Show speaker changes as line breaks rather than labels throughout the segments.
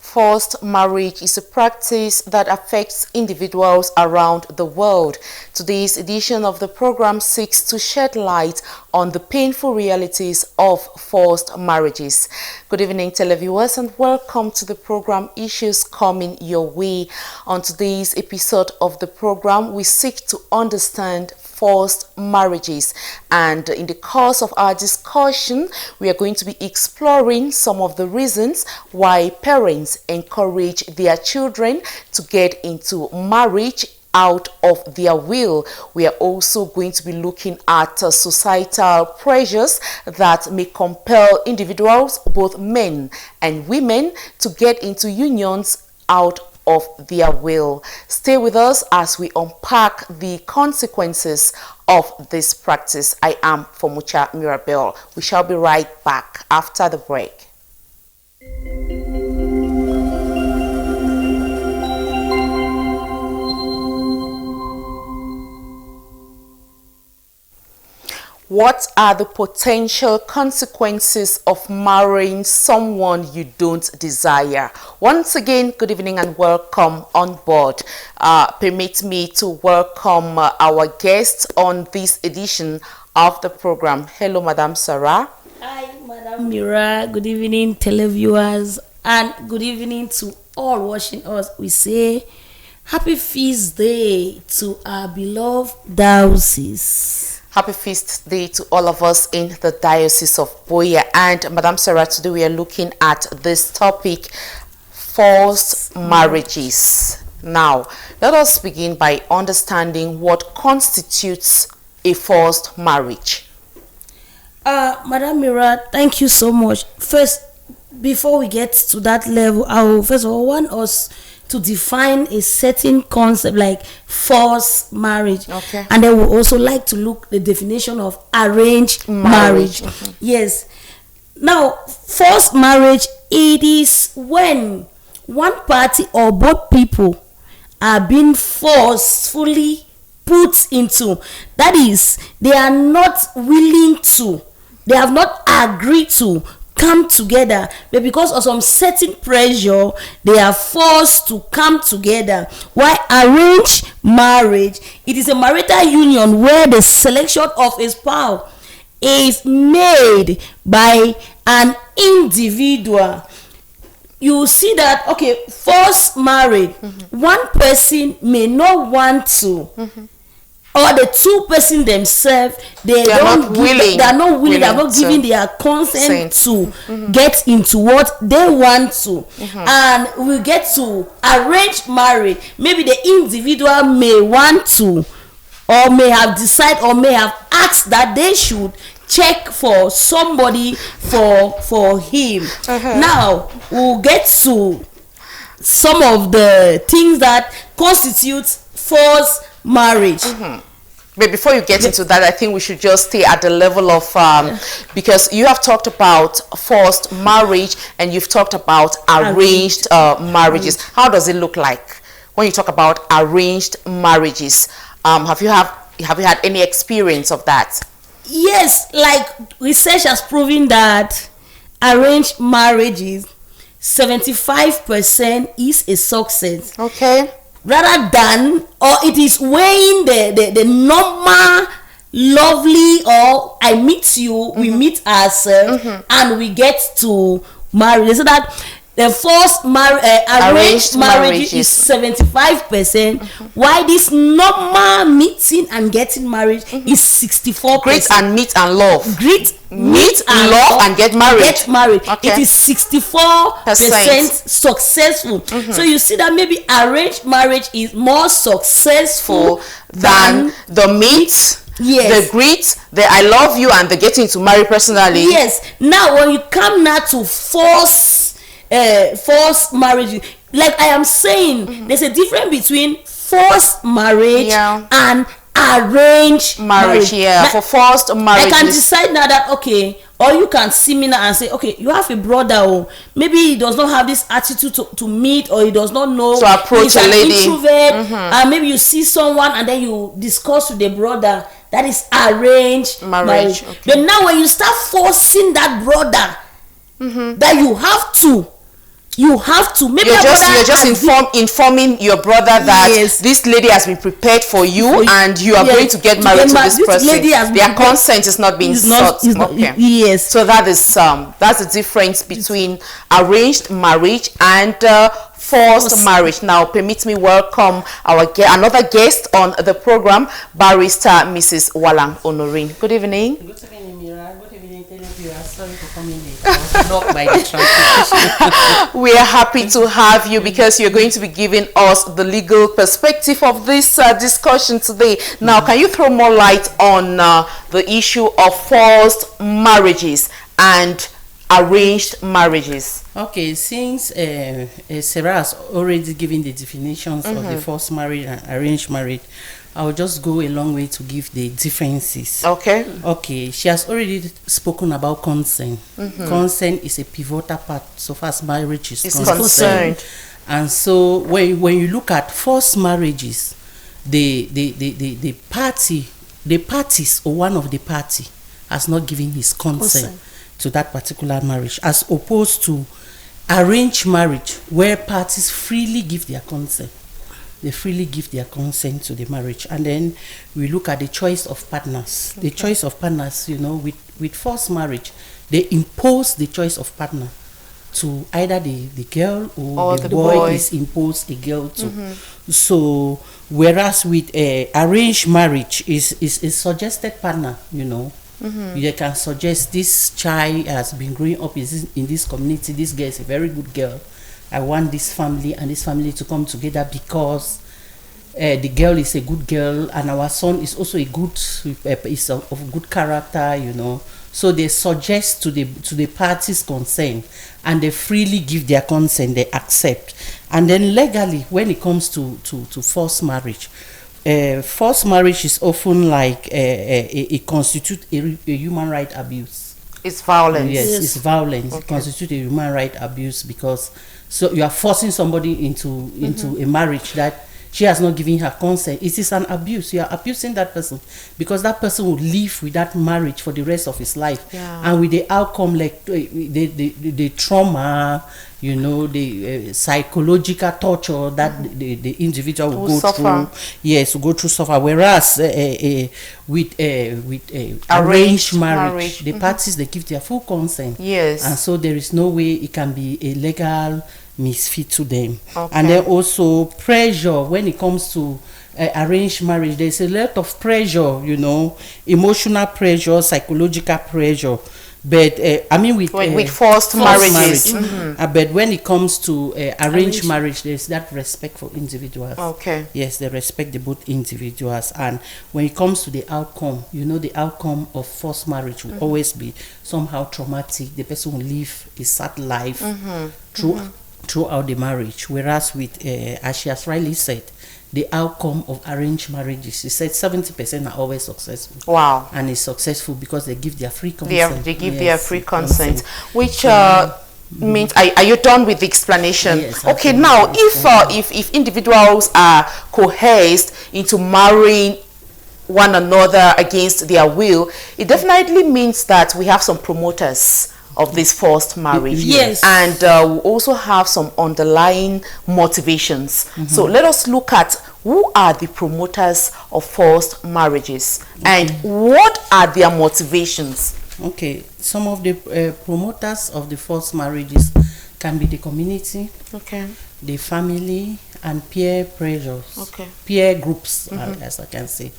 Forced marriage is a practice that affects individuals around the world. Today's edition of the program seeks to shed light on the painful realities of forced marriages. Good evening, televiewers, and welcome to the program Issues Coming Your Way. On today's episode of the program, we seek to understand forced marriages, and in the course of our discussion we are going to be exploring some of the reasons why parents encourage their children to get into marriage out of their will. We are also going to be looking at societal pressures that may compel individuals, both men and women, to get into unions out of their will. Stay with us as we unpack the consequences of this practice. I am Fomucha Mirabel. We shall be right back after the break. What are the potential consequences of marrying someone you don't desire? Once again, good evening and welcome on board. Permit me to welcome our guests on this edition of the program. Hello, Madam Sarah.
Hi, Madam Mira. Good evening, televiewers, and good evening to all watching us. We say Happy Feast Day to our beloved diocese.
Happy Feast Day to all of us in the Diocese of Boya. And Madam Sarah, today we are looking at this topic, forced marriages. Now, let us begin by understanding what constitutes a forced marriage.
Madam Mira, thank you so much. First, before we get to that level, I will first of all want us to define a certain concept like forced marriage.
Okay.
And then we'll also like to look the definition of arranged marriage. Mm-hmm. Yes. Now, forced marriage, it is when one party or both people are being forcefully put into. That is, they are not willing to, they have not agreed to come together, but because of some certain pressure they are forced to come together. While arranged marriage, it is a marital union where the selection of a spouse is made by an individual. You see that, okay, forced marriage, one person may not want to, or the two person themselves, they are not willing, they are not giving their consent to get into what they want to. And we get to arrange marriage. Maybe the individual may want to, or may have decided, or may have asked that they should check for somebody for him. Now we'll get to some of the things that constitute forced marriage.
But before you get into that, I think we should just stay at the level of because you have talked about forced marriage and you've talked about arranged marriages. How does it look like when you talk about arranged marriages? Have you had any experience of that?
Yes, like research has proven that arranged marriages, 75% is a success.
Okay.
Rather than, or it is weighing the normal, lovely, or I meet you, we meet ourselves, and we get to marry. So that the forced arranged marriage is 75%, while this normal meeting and getting married is 64%.
Greet and meet and love.
Meet and love
and get married.
Okay. It is 64% successful. So you see that maybe arranged marriage is more successful
than the meet, the greet, the I love you, and the getting to marry personally.
Yes. Now when you come now to forced marriage, like I am saying, there's a difference between forced marriage and arranged
marriage. Yeah,
now,
for forced marriage.
I can decide now that, okay, or you can see me now and say, okay, you have a brother, or maybe he does not have this attitude to meet, or he does not know
to approach
he's
a
an
lady.
introvert, and maybe you see someone and then you discuss with the brother. That is arranged marriage.
Okay.
But now when you start forcing that brother, that you have to maybe
you're just informing your brother that
Yes.
this lady has been prepared for you, and you are
Yes,
going to get
to
married
get
to this person.
lady has been
Their
prepared.
consent is not being
It's not-
sought.
it's not-
Okay.
yes.
So that's the difference between arranged marriage and forced marriage. Now permit me welcome another guest on the program, barrister Mrs. Walang Honorine. Good evening.
Good evening, Mira. Good evening, Televiewer. Sorry for coming late. I was blocked by the transportation.
We are happy to have you because you're going to be giving us the legal perspective of this discussion today. Now, can you throw more light on the issue of forced marriages and arranged marriages?
Okay, since Sarah has already given the definitions of the forced marriage and arranged marriage, I'll just go a long way to give the differences.
Okay.
Okay, she has already spoken about consent. Consent is a pivotal part so far as marriage is
concerned.
And so when you look at forced marriages, the parties or one of the party has not given his consent to that particular marriage, as opposed to arranged marriage where parties freely give their consent. They freely give their consent to the marriage. And then we look at the choice of partners. The choice of partners, with forced marriage, they impose the choice of partner to either the girl or the boy is imposed a girl to. So whereas with arranged marriage is a suggested partner, you can suggest this child has been growing up in this community. This girl is a very good girl. I want this family and this family to come together because the girl is a good girl and our son is also is of good character, So they suggest to the parties concerned, and they freely give their consent. They accept, and then legally, when it comes to forced marriage, forced marriage is often like it constitutes a human right abuse.
It's violence.
Yes, it's violence. It constitutes a human right abuse because you are forcing somebody into a marriage that she has not given her consent. It is an abuse. You are abusing that person because that person will live with that marriage for the rest of his life.
Yeah.
And with the outcome, like the trauma, the psychological torture that the individual will go through. Yes, will go through suffer. Whereas with arranged marriage, the parties, they give their full consent.
Yes.
And so there is no way it can be a legal misfit to them.
Okay.
And then also pressure when it comes to arranged marriage. There's a lot of pressure, emotional pressure, psychological pressure. But with
forced marriages.
But when it comes to arranged marriage, there's that respect for individuals.
Okay.
Yes, they respect the both individuals. And when it comes to the outcome, the outcome of forced marriage will always be somehow traumatic. The person will live a sad life throughout the marriage. Whereas with, as she has rightly said, the outcome of arranged marriages, she said 70% are always successful.
Wow.
And it's successful because they give their free consent.
They give their free consent, which means, are you done with the explanation?
Yes,
okay, now if individuals are coerced into marrying one another against their will, it definitely means that we have some promoters of this forced marriage.
Yes.
And we also have some underlying motivations. So let us look at who are the promoters of forced marriages and what are their motivations.
Okay, some of the promoters of the forced marriages can be the community, the family, and peer pressures, peer groups, as I can say.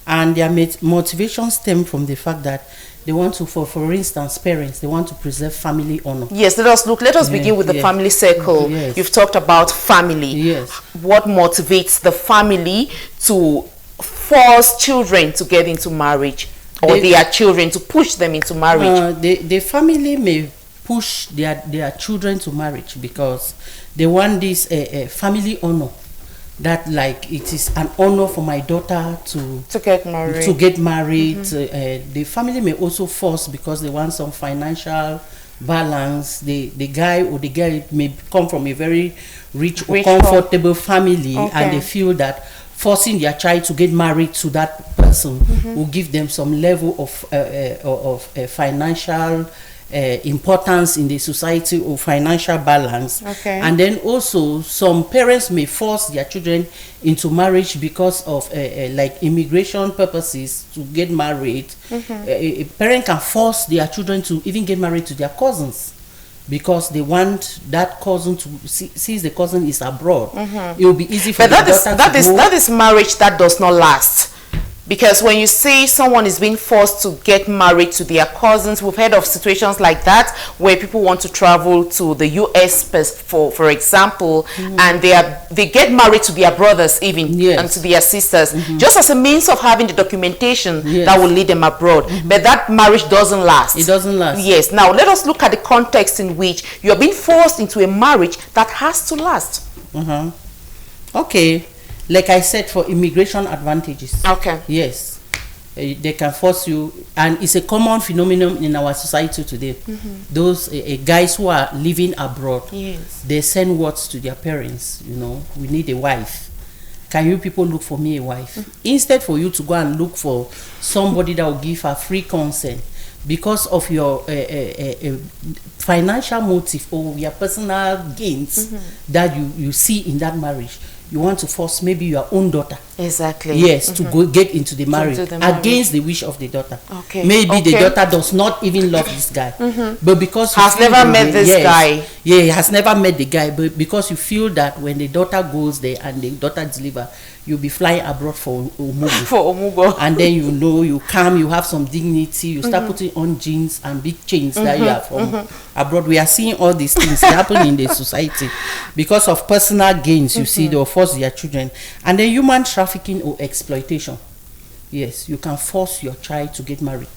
And their motivations stem from the fact that they want to, for instance, parents, they want to preserve family honor.
Yes, let us begin with the family circle.
Yes.
You've talked about family.
Yes.
What motivates the family to force children to get into marriage, or their children to push them into marriage?
The family may push their children to marriage because they want this family honor. that like it is an honor for my daughter to
get married.
The family may also force because they want some financial balance. The guy or the girl may come from a very rich or comfortable family, and they feel that forcing their child to get married to that person will give them some level of financial importance in the society or financial balance. And then also some parents may force their children into marriage because of like immigration purposes to get married. A parent can force their children to even get married to their cousins because they want that cousin to since the cousin is abroad. It will be easy for the daughter to go.
That is marriage that does not last. Because when you say someone is being forced to get married to their cousins, we've heard of situations like that where people want to travel to the US for example, and they get married to their brothers even, and to their sisters, just as a means of having the documentation that will lead them abroad. But that marriage doesn't last.
It doesn't last.
Yes. Now let us look at the context in which you are being forced into a marriage that has to last.
Okay. Like I said, for immigration advantages.
Okay.
Yes. They can force you, and it's a common phenomenon in our society today. Those guys who are living abroad, they send words to their parents, you know, we need a wife. Can you people look for me a wife? Instead for you to go and look for somebody that will give a free consent because of your financial motive or your personal gains that you see in that marriage. You want to force maybe your own daughter.
Exactly.
Yes, to go get into the marriage against the wish of the daughter. Maybe the daughter does not even love this guy, but because
has never met this guy.
Yeah, has never met the guy, but because you feel that when the daughter goes there and the daughter deliver, you'll be flying abroad for Omugo. And then you know you come, you have some dignity, you start putting on jeans and big chains that you are from abroad. We are seeing all these things happen in the society because of personal gains. You see, they'll force their children, and then human trafficking or exploitation. Yes, you can force your child to get married.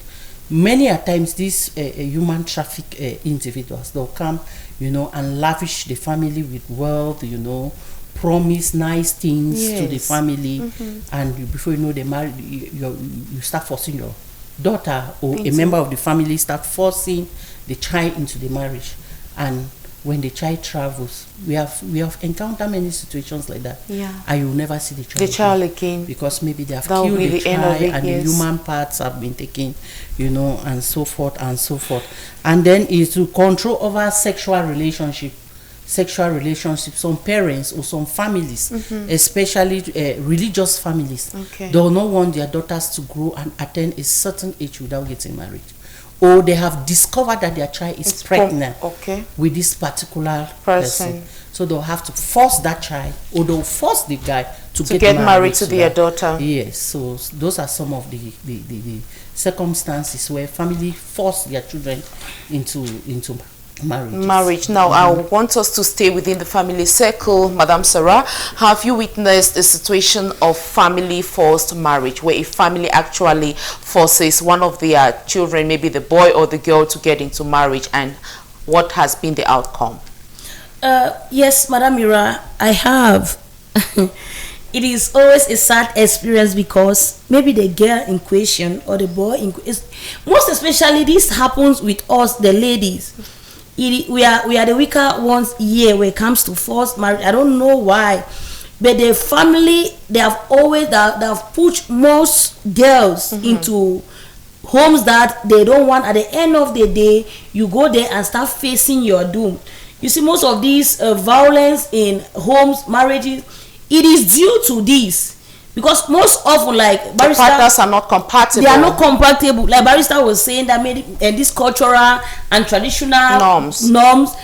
Many a times these human traffic individuals, they'll come, you know, and lavish the family with wealth, you know, promise nice things to the family, and before you know they marry, you start forcing your daughter or a member of the family start forcing the child into the marriage. And when the child travels, we have encountered many situations like that. And you will never see the child again because maybe they have killed the child and the human parts have been taken, you know, and so forth and so forth. And then is to control over sexual relationships. Some parents or some families, especially religious families, they do not want their daughters to grow and attain a certain age without getting married, or they have discovered that their child is pregnant with this particular person. So they'll have to force that child, or they'll force the guy to get married to their daughter. Yes, so those are some of the circumstances where family force their children into marriage.
Now, I want us to stay within the family circle. Madam Sarah, have you witnessed a situation of family forced marriage where a family actually forces one of their children, maybe the boy or the girl, to get into marriage, and what has been the outcome?
Yes, Madam Mira, I have. It is always a sad experience because maybe the girl in question or the boy in question, most especially this happens with us, the ladies. We are the weaker ones here when it comes to forced marriage. I don't know why, but the family, they have pushed most girls into homes that they don't want. At the end of the day, you go there and start facing your doom. You see, most of these violence in homes, marriages, it is due to this. Because most often, like Barrister,
the partners are not compatible.
They are not compatible. Like Barrister was saying, that made these cultural and traditional norms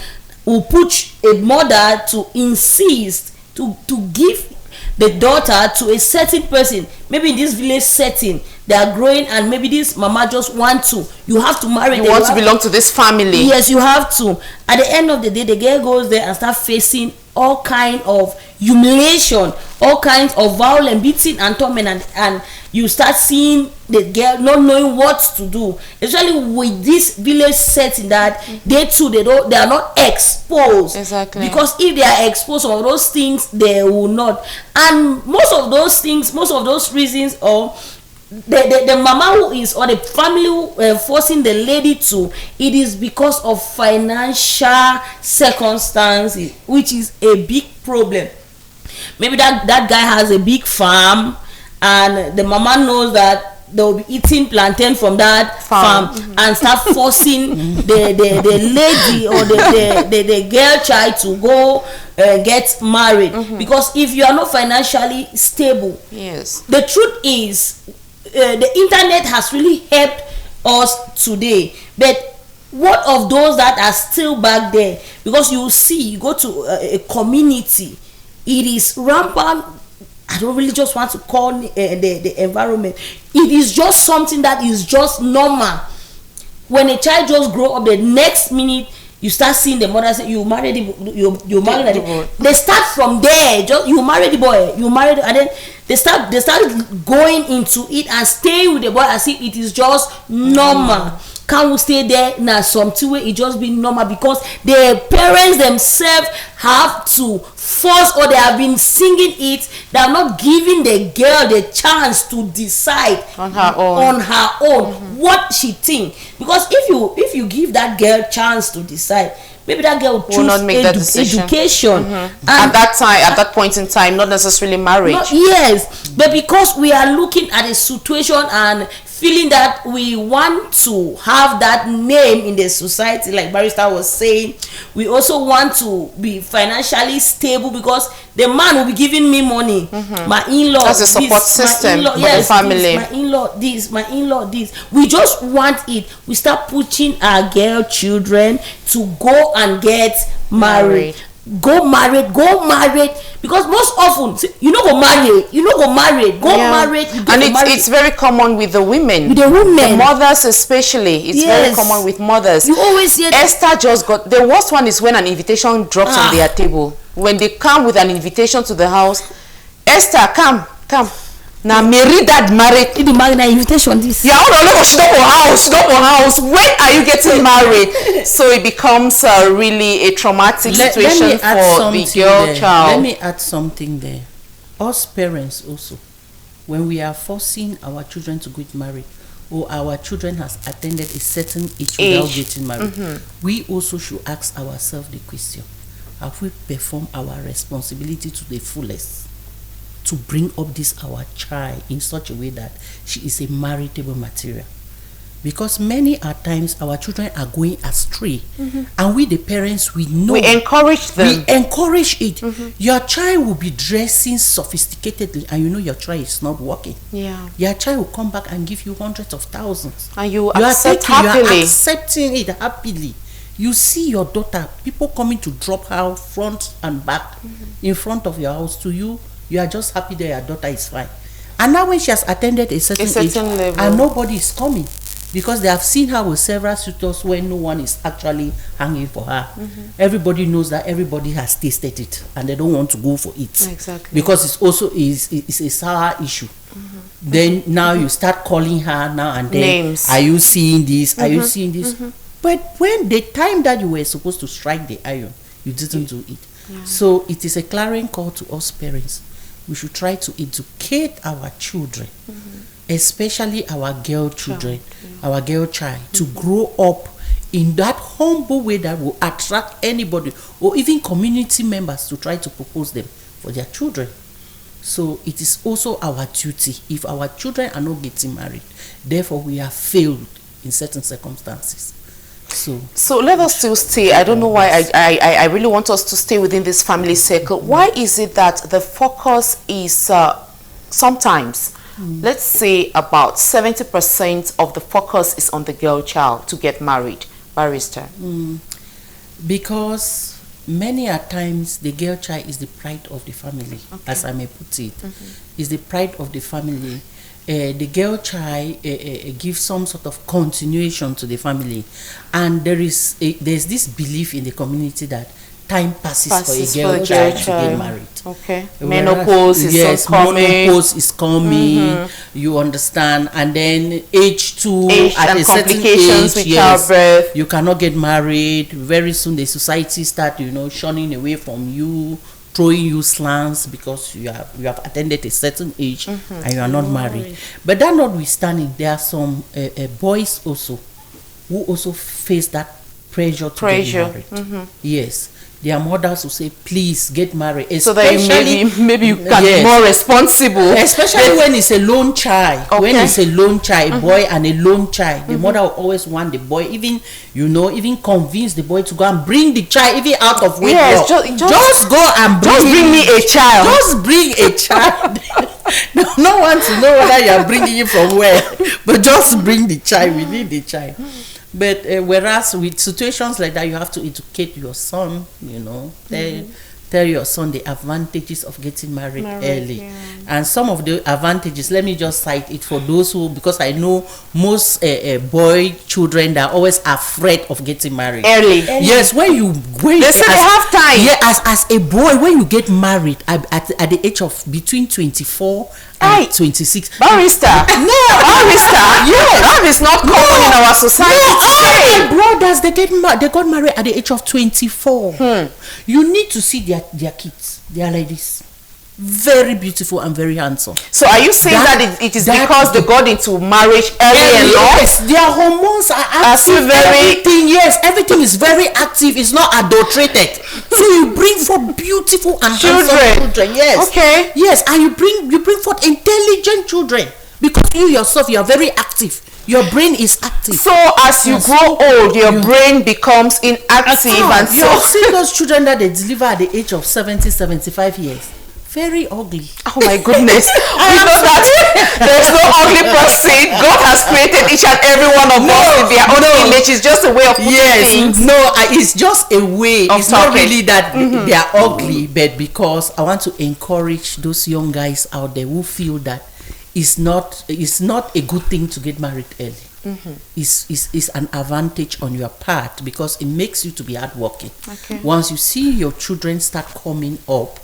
will push a mother to insist to give the daughter to a certain person. Maybe in this village setting, they are growing, and maybe this mama just want to. You have to marry.
You want to belong to this family.
Yes, you have to. At the end of the day, the girl goes there and start facing all kind of humiliation, all kinds of violence, beating and torment, and you start seeing the girl not knowing what to do, especially with this village setting that they too they are not exposed.
Exactly.
Because if they are exposed to those things, they will not. And most of those things, most of those reasons, or the mama who is, or the family who, forcing the lady to, it is because of financial circumstances, which is a big problem. Maybe that guy has a big farm, and the mama knows that they will be eating plantain from that farm, and start forcing the lady or the girl child to go get married. Because if you are not financially stable,
Yes.
the truth is the internet has really helped us today, but what of those that are still back there? Because you see, you go to a community, it is rampant. I don't really just want to call the environment. It is just something that is just normal. When a child just grow up, the next minute you start seeing the mother say, you married you married the boy. They start from there. Just you marry the boy, you married, and then they start going into it and stay with the boy as if it is just normal. Can we stay there now? Something way it just be normal, because the parents themselves have to force, or they have been singing it. They are not giving the girl the chance to decide
On her own.
what she think. Because if you give that girl chance to decide, maybe that girl will choose
not make that decision.
education.
At that point in time, not necessarily marriage.
Yes, but because we are looking at a situation and feeling that we want to have that name in the society, like Barrister was saying, we also want to be financially stable, because the man will be giving me money. My in-law,
that's a support system for the family.
my in-law this, my in-law this. We just want it. We start pushing our girl children to go and get married. Go married, because most often you know go married, married,
and it's very common with the women,
the
mothers especially. It's very common with mothers.
You always hear
Esther just got, the worst one is when an invitation drops on their table. When they come with an invitation to the house, Esther, come now, marry that married.
You marry na invitation this.
Yeah, she don't go house. When are you getting married? So it becomes really a traumatic situation for the girl child.
Let me add something there. Us parents also, when we are forcing our children to get married, or our children has attended a certain age without getting married, we also should ask ourselves the question: have we performed our responsibility to the fullest to bring up this our child in such a way that she is a marriageable material? Because many a times our children are going astray, and we the parents, we know,
we encourage them.
We encourage it. Your child will be dressing sophisticatedly, and you know your child is not working.
Yeah.
Your child will come back and give you hundreds of thousands,
And you
are
accept
taking, you are
happily.
accepting it happily. You see your daughter, people coming to drop her front and back in front of your house. To you, you are just happy that your daughter is fine. And now when she has attended a certain age,
level,
and nobody is coming, because they have seen her with several suitors when no one is actually hanging for her. Everybody knows that everybody has tasted it, and they don't want to go for it.
Exactly.
Because it's also it's a sour issue. Then now you start calling her now and then.
Names.
Are you seeing this? Are you seeing this? But when the time that you were supposed to strike the iron, you didn't do it. So it is a clarion call to us parents. We should try to educate our children, especially our girl children, our girl child, to grow up in that humble way that will attract anybody, or even community members, to try to propose them for their children. So it is also our duty. If our children are not getting married, therefore we have failed in certain circumstances.
So let us still stay. I don't know why I really want us to stay within this family circle. Why is it that the focus is sometimes, let's say about 70% of the focus is on the girl child to get married? Barrister.
Because many a times the girl child is the pride of the family, as I may put it. Is the pride of the family. The girl child gives some sort of continuation to the family, and there's this belief in the community that time passes for
Passes
a girl
for a
child
girl
to
child.
get married.
Okay.
Whereas-
Menopause is
yes,
coming.
menopause is coming. You understand, and then age too.
Age
at
and
a certain
complications
age,
with
yes,
childbirth.
you cannot get married. Very soon, the society start, shunning away from you, throwing you slants because you have attended a certain age and you are not married. But that notwithstanding, there are some boys also who also face that pressure to get married. Yes. Their mothers will say, please get married.
So that maybe you can be
yes,
more responsible.
especially when it's a lone child.
Okay.
When it's a lone child, a boy and a lone child, the mother will always want the boy, even convince the boy to go and bring the child even out of wedlock.
Yes,
just go and
bring me a child.
Just bring a child. No one to know whether you are bringing it from where, but just bring the child. We need the child. But whereas with situations like that, you have to educate your son, tell your son the advantages of getting married early.
Yeah.
And some of the advantages, let me just cite it for those who, because I know most boy children that are always afraid of getting married
Early.
Yes, when
They say they have time.
Yeah, as a boy, when you get married at the age of between 24 and 26.
Barrister.
No,
Barrister.
Yes.
That is not common in our society
all
today.
my brothers, they got married at the age of 24. You need to see their kids. They are like this, very beautiful and very handsome.
So are you saying that it is because they got into marriage early and long?
Yes, their hormones are active. Everything is very active. It's not adulterated. So you bring forth beautiful and handsome children. Yes.
Okay.
Yes, and you bring forth intelligent children because you yourself, you are very active. Your brain is active.
So as you grow old, your brain becomes inactive, and
you have seen those children that they deliver at the age of 70, 75 years. Very ugly.
Oh my goodness. We know that there's no ugly person. God has created each and every one of us in their own image. It's just a way of putting things.
No, it's just a way.
Of
It's not
talking.
really that they are ugly, but because I want to encourage those young guys out there who feel that it's not a good thing to get married early. It's an advantage on your part because it makes you to be hardworking.
Okay.
Once you see your children start coming up,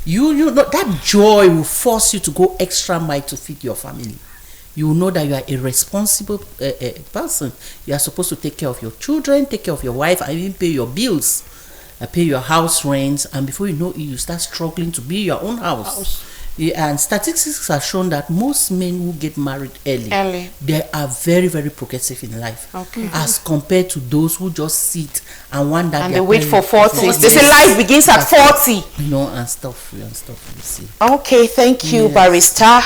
you know that joy will force you to go extra mile to feed your family. You will know that you are a responsible person. You are supposed to take care of your children, take care of your wife, and even pay your bills, pay your house rents, and before you know it, you start struggling to build your own house. Yeah, and statistics have shown that most men who get married early, they are very, very progressive in life, as compared to those who just sit and wonder.
And they wait for 40. They say life begins at 40.
And stuff. You see.
Okay, thank you, Barrister.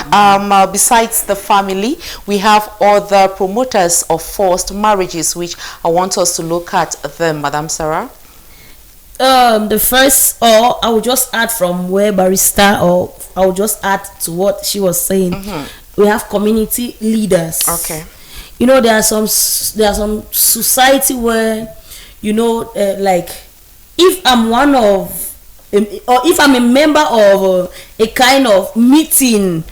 Besides the family, we have other promoters of forced marriages, which I want us to look at them, Madam Sarah.
The first, or I will just add from where Barrister, or I will just add to what she was saying. We have community leaders.
Okay.
There are some society where, like, if I'm one of, or if I'm a member of a kind of meeting,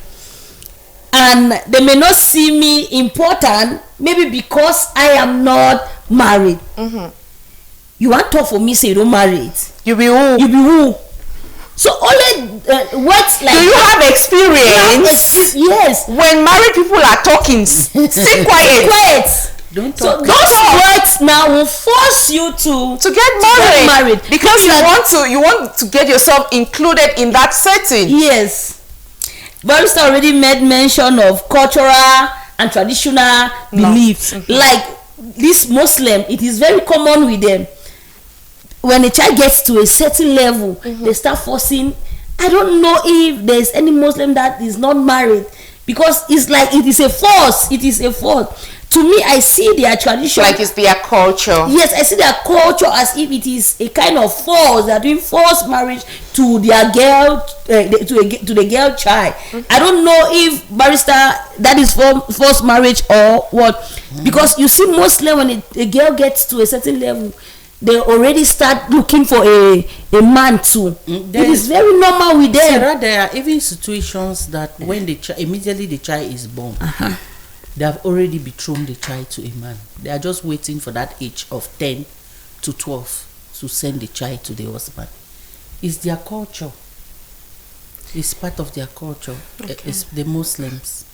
and they may not see me important, maybe because I am not married. You want to talk for me, say you don't marry it.
You be who?
You be who? So only words like.
Do you have experience?
Yes.
When married people are talking, stay quiet.
Don't
So
talk.
those words now will force you to
get married. Because
Exactly.
you want to get yourself included in that setting.
Yes. Barrister already made mention of cultural and traditional beliefs. Like this Muslim, it is very common with them. When a child gets to a certain level, they start forcing. I don't know if there's any Muslim that is not married, because it's like it is a force. It is a force. To me, I see their tradition
like it's their culture.
Yes, I see their culture as if it is a kind of force. They are doing forced marriage to their girl, to the girl child. I don't know if Barrister that is forced marriage or what, because you see Muslim, when a girl gets to a certain level, they already start looking for a man too. It is very normal with them.
Sarah, there are even situations that when immediately the child is born, they have already betrothed the child to a man. They are just waiting for that age of 10 to 12 to send the child to the husband. It's their culture. It's part of their culture. It's the Muslims.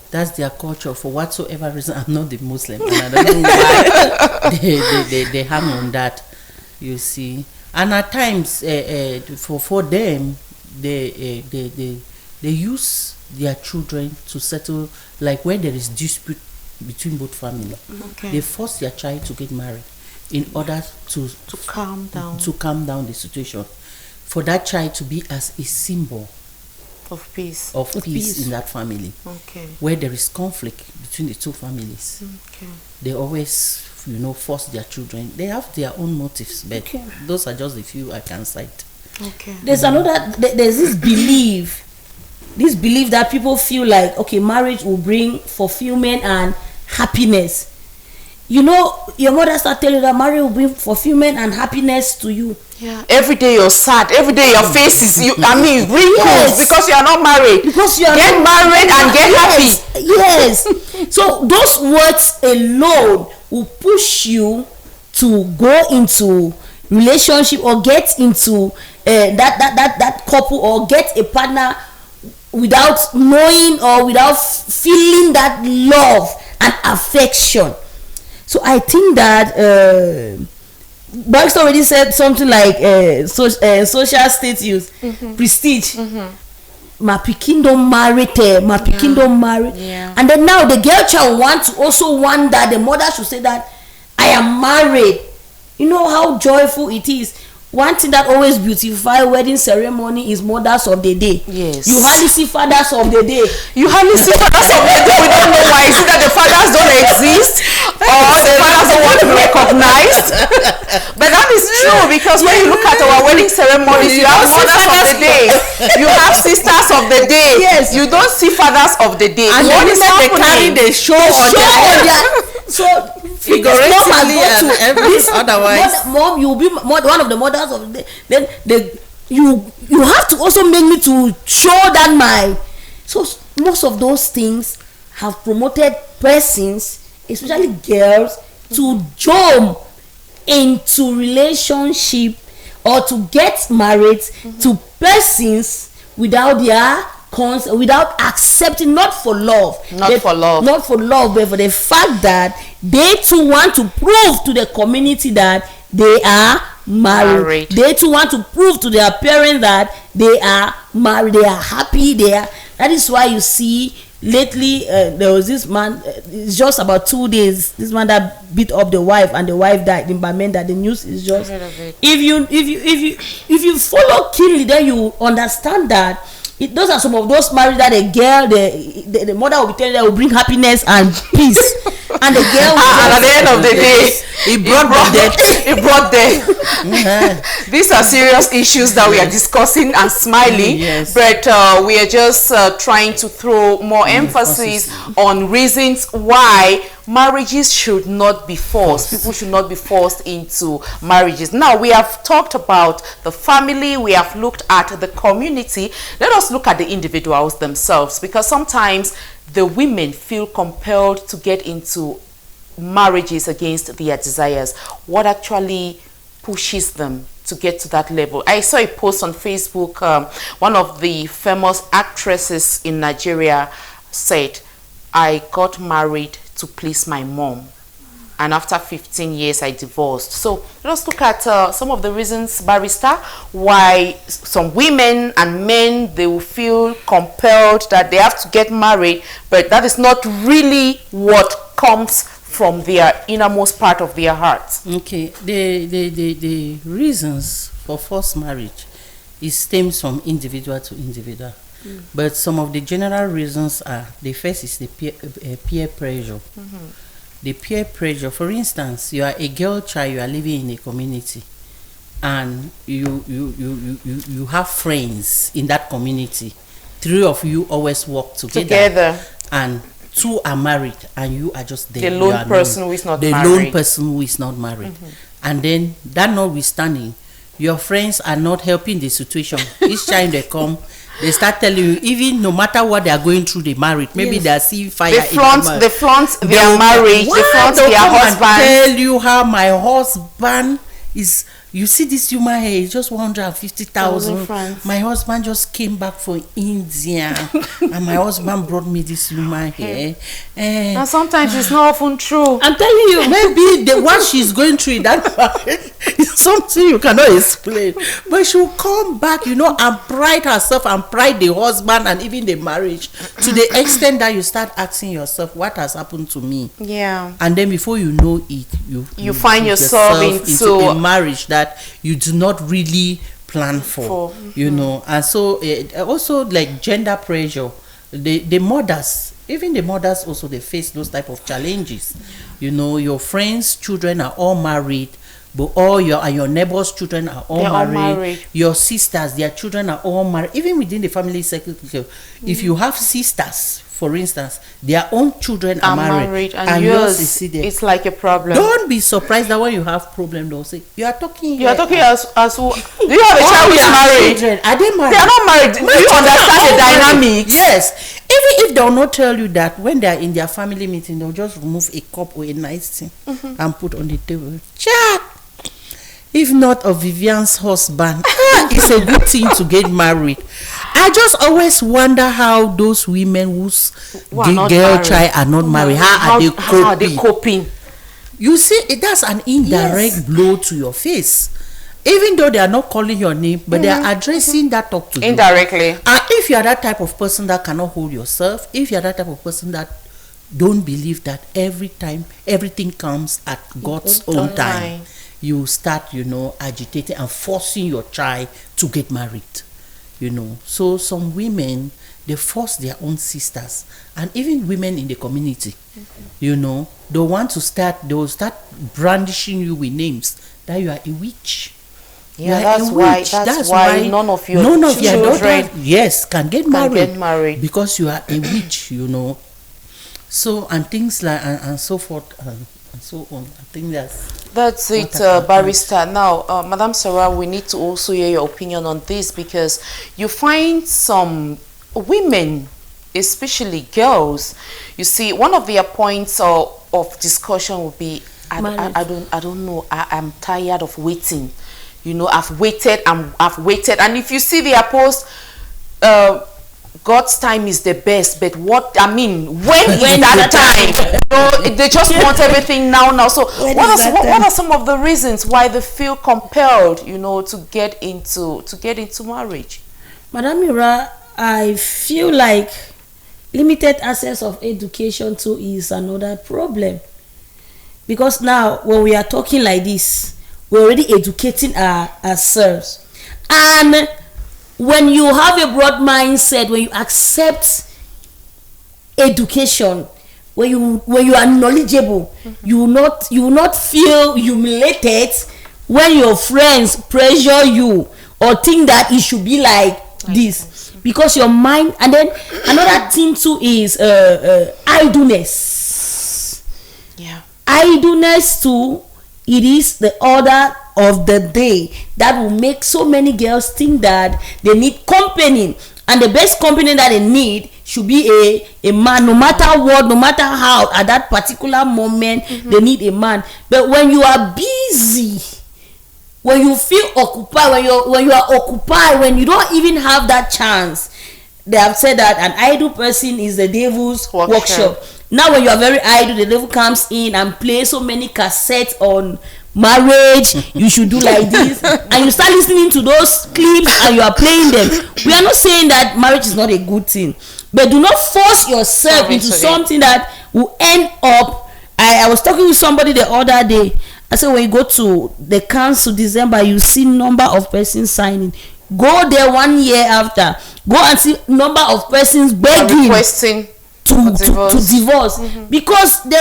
That's their culture for whatsoever reason. I'm not the Muslim, and I don't know why they hang on that. You see, and at times for them they use their children to settle, like when there is dispute between both families. They force their child to get married in order to
calm down
the situation, for that child to be as a symbol
of peace
in that family. Where there is conflict between the two families, they always force their children. They have their own motives, but those are just the few I can cite.
There's there's this belief that people feel like, okay, marriage will bring fulfillment and happiness. Your mother started telling you that marriage will bring fulfillment and happiness to you.
Every day you're sad. Every day your face is wrinkles because you are not married.
Because you are
get married and get happy.
Yes. So those words alone will push you to go into relationship or get into that couple or get a partner without knowing or without feeling that love and affection. So I think that Baxter already said something like social status, prestige. My pikin don't marry her, my pikin don't marry. And then now the girl child want that the mother should say that I am married. You know how joyful it is. One thing that always beautify wedding ceremony is mothers of the day.
Yes.
You hardly see fathers of the day.
You hardly see fathers of the day. We don't know why. Is it that the fathers don't exist or the fathers don't want to be recognized? But that is true, because when you look at our wedding ceremonies, you have mothers of the day, you have sisters of the day.
Yes.
You don't see fathers of the day.
And
what is
they carry the show on their
so
figuratively and everything otherwise.
Mom, you will be one of the mothers of the day. Then you have to also make me to show that my. So most of those things have promoted persons, especially girls, to jump into relationship or to get married to persons without their without accepting, not for love, but for the fact that they too want to prove to the community that they are married. They too want to prove to their parents that they are married, they are happy, that is why you see lately there was this man, it's just about 2 days, this man that beat up the wife and the wife died in Bamenda. The news is just, if you follow keenly, then you understand that those are some of those marriages that a girl, the mother will be telling them will bring happiness and peace, and the girl
and at the end of the day it brought death. These are serious issues that we are discussing and smiling, but we are just trying to throw more emphasis on reasons why marriages should not be forced. People should not be forced into marriages. Now, we have talked about the family, we have looked at the community. Let us look at the individuals themselves, because sometimes the women feel compelled to get into marriages against their desires. What actually pushes them to get to that level? I saw a post on Facebook. One of the famous actresses in Nigeria said, I got married to please my mom, and after 15 years I divorced. So let's look at some of the reasons, Barrister, why some women and men, they will feel compelled that they have to get married, but that is not really what comes from their innermost part of their hearts.
Okay, the reasons for forced marriage stems from individual to individual. But some of the general reasons are, the first is the peer pressure. The peer pressure, for instance, you are a girl child, you are living in a community, and you have friends in that community. 3 of you always work together. And 2 are married, and you are just there.
The lone person who is not married.
The lone person who is not married. And then, that notwithstanding, your friends are not helping the situation. Each time they come, they start telling you, even no matter what they are going through, they married. Maybe they are seeing fire. They
flaunt their marriage. They flaunt their husband.
Tell you how my husband is, you see this human hair is just 150,000. My husband just came back from India and my husband brought me this human hair.
And sometimes it's not often true.
I'm telling you,
maybe the what she's going through in that is something you cannot explain. But she'll come back, you know, and pride herself and pride the husband and even the marriage to the extent that you start asking yourself, what has happened to me?
Yeah.
And then before you know it, you
find yourself into
a marriage that you do not really plan for. You know. And so also like gender pressure, the mothers, even the mothers also, they face those type of challenges. You know, your friends' children are all married, but all your neighbors' children are all married. Your sisters, their children are all married. Even within the family circle, if you have sisters, for instance, their own children are married
and yours is seated. It's like a problem.
Don't be surprised that when you have problem, they'll say, you are talking
as who? Do you have a child who's married?
Children, are they married?
They are not married. Do you understand the dynamics?
Yes. Even if they'll not tell you that, when they are in their family meeting, they'll just remove a cup or a nice thing and put on the table. Chat. If not of Vivian's husband, it's a good thing to get married. I just always wonder how those women whose girl child are not married, how are they coping? You see, that's an indirect blow to your face. Even though they are not calling your name, but they are addressing that talk to you
indirectly.
And if you are that type of person that cannot hold yourself, if you are that type of person that don't believe that every time everything comes at God's own time, you start, you know, agitating and forcing your child to get married, you know. So some women, they force their own sisters, and even women in the community, you know, they will start brandishing you with names that you are a witch.
Yeah, that's why none of your children
can get married because you are a witch, you know. So and things like and so forth and so on. I think that's
it, Barrister. Now, Madam Sarah, we need to also hear your opinion on this, because you find some women, especially girls, you see, one of their points of discussion would be, I don't know, I'm tired of waiting. You know, I've waited, and if you see their post, God's time is the best, but when is that time? You know, they just want everything now. So what are some of the reasons why they feel compelled, you know, to get into marriage?
Madam Mira, I feel like limited access of education too is another problem, because now when we are talking like this, we're already educating ourselves. And when you have a broad mindset, when you accept education, when you are knowledgeable, you will not feel humiliated when your friends pressure you or think that it should be like this, because your mind. And then another thing too is idleness.
Yeah,
idleness too. It is the order of the day that will make so many girls think that they need company, and the best company that they need should be a man, no matter what, no matter how, at that particular moment they need a man. But when you are busy, when you feel occupied, when you are occupied, when you don't even have that chance, they have said that an idle person is the devil's workshop. Now when you are very idle, the devil comes in and plays so many cassettes on marriage, you should do like this, and you start listening to those clips and you are playing them. We are not saying that marriage is not a good thing, but do not force yourself into something that will end up. I was talking with somebody the other day. I said, when you go to the council December, you see number of persons signing. Go there 1 year after, go and see number of persons begging,
requesting
to divorce, because they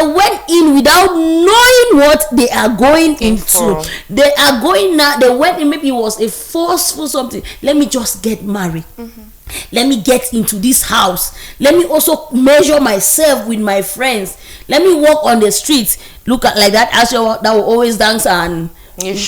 went in without knowing what they are going into. They are going now. They went in, maybe it was a forceful something. Let me just get married. Let me get into this house. Let me also measure myself with my friends. Let me walk on the streets. Look at like that Asha that will always dance, and she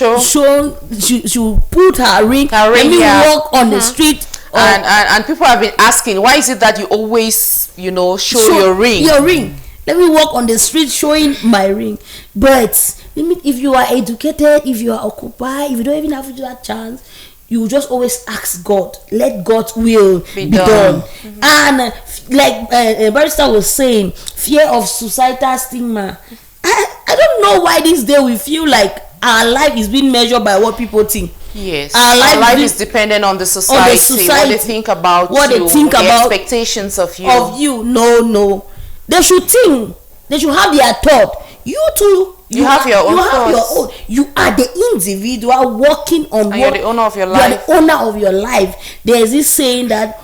put her ring. Let me walk on the street.
And people have been asking, why is it that you always, you know, show your ring?
Let me walk on the street showing my ring. But if you are educated, if you are occupied, if you don't even have that chance, you just always ask God. Let God's will be done. And like Barrister was saying, fear of societal stigma. I don't know why this day we feel like our life is being measured by what people think.
Yes, our life is dependent on the society, what they think about
what
you,
they think
the
about
expectations of you.
No, they should think, they should have their thought. You too,
you have your own thoughts.
You are the individual working on
and you're the owner of your life.
You are the owner of your life. There is this saying that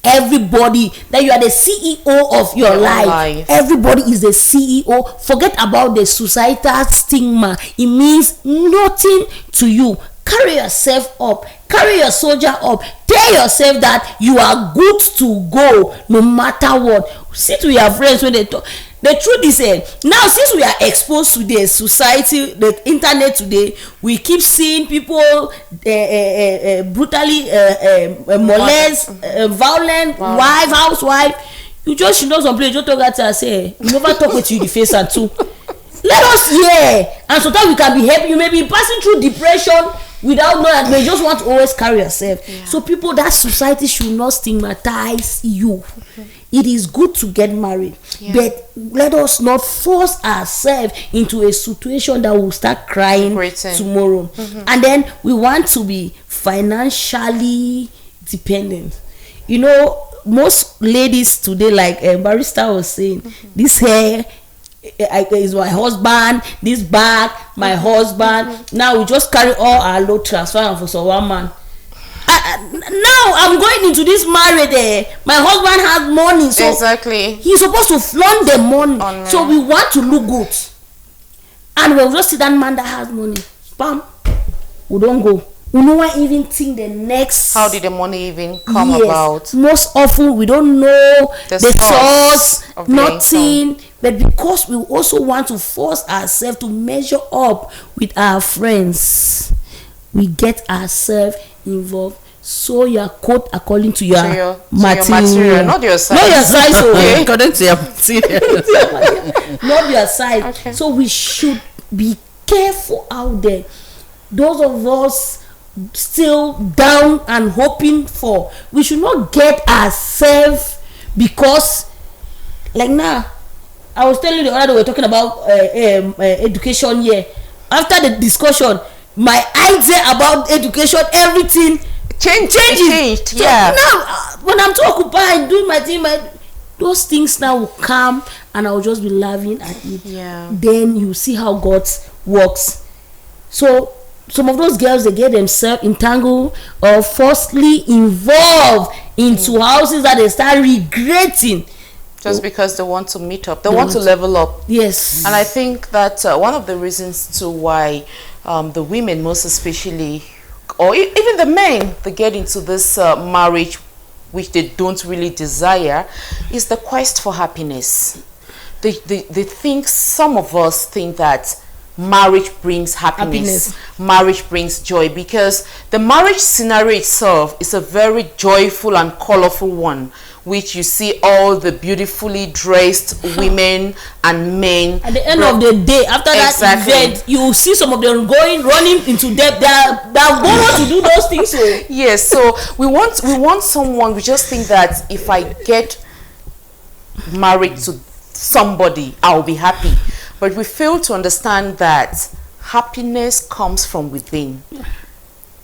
everybody, that you are the CEO of your life. Everybody is the CEO. Forget about the societal stigma. It means nothing to you. Carry yourself up, carry your soldier up, tell yourself that you are good to go no matter what. Sit with your friends when they talk. The truth is, now since we are exposed to the society, the internet today, we keep seeing people brutally molest, violent, housewife. You just should know some place. Just talk at her, say, you never talk with you in the face and two. Let us hear, and sometimes we can be happy. You may be passing through depression without knowing that, but you just want to always carry yourself. So people, that society should not stigmatize you. It is good to get married, but let us not force ourselves into a situation that will start crying tomorrow. And then we want to be financially dependent. You know, most ladies today, like Barrister was saying, this hair is my husband, this bag my husband. Now we just carry all our load transfer and for so one man. Now I'm going into this marriage. My husband has money, so
exactly
he's supposed to flaunt the money. So we want to look good, and we'll just see that man that has money. Bam, we don't go. We don't even think the next.
How did the money even come about?
Most often we don't know the source of nothing. But because we also want to force ourselves to measure up with our friends, we get ourselves involved. So your coat according to your material,
not your size.
Not your size, okay?
According to your material.
Not your size.
Okay.
So we should be careful out there. Those of us still down and hoping for, we should not get ourselves, because like now, I was telling you the other day, we were talking about education here. After the discussion, my idea about education, everything changed.
So
now, when I'm too occupied doing my thing, those things now will come, and I'll just be laughing at it. Then you see how God works. So some of those girls, they get themselves entangled or forcibly involved into houses that they start regretting.
Just because they want to meet up, they want to level up.
Yes.
And I think that one of the reasons to why the women, most especially, or even the men, they get into this marriage which they don't really desire, is the quest for happiness. They think, some of us think that marriage brings happiness. Marriage brings joy, because the marriage scenario itself is a very joyful and colorful one, which you see all the beautifully dressed women and men. At the
end of the day, after that event, you will see some of them running into debt. They are going to do those things. So.
Yes, so we want someone. We just think that if I get married to somebody, I'll be happy. But we fail to understand that happiness comes from within.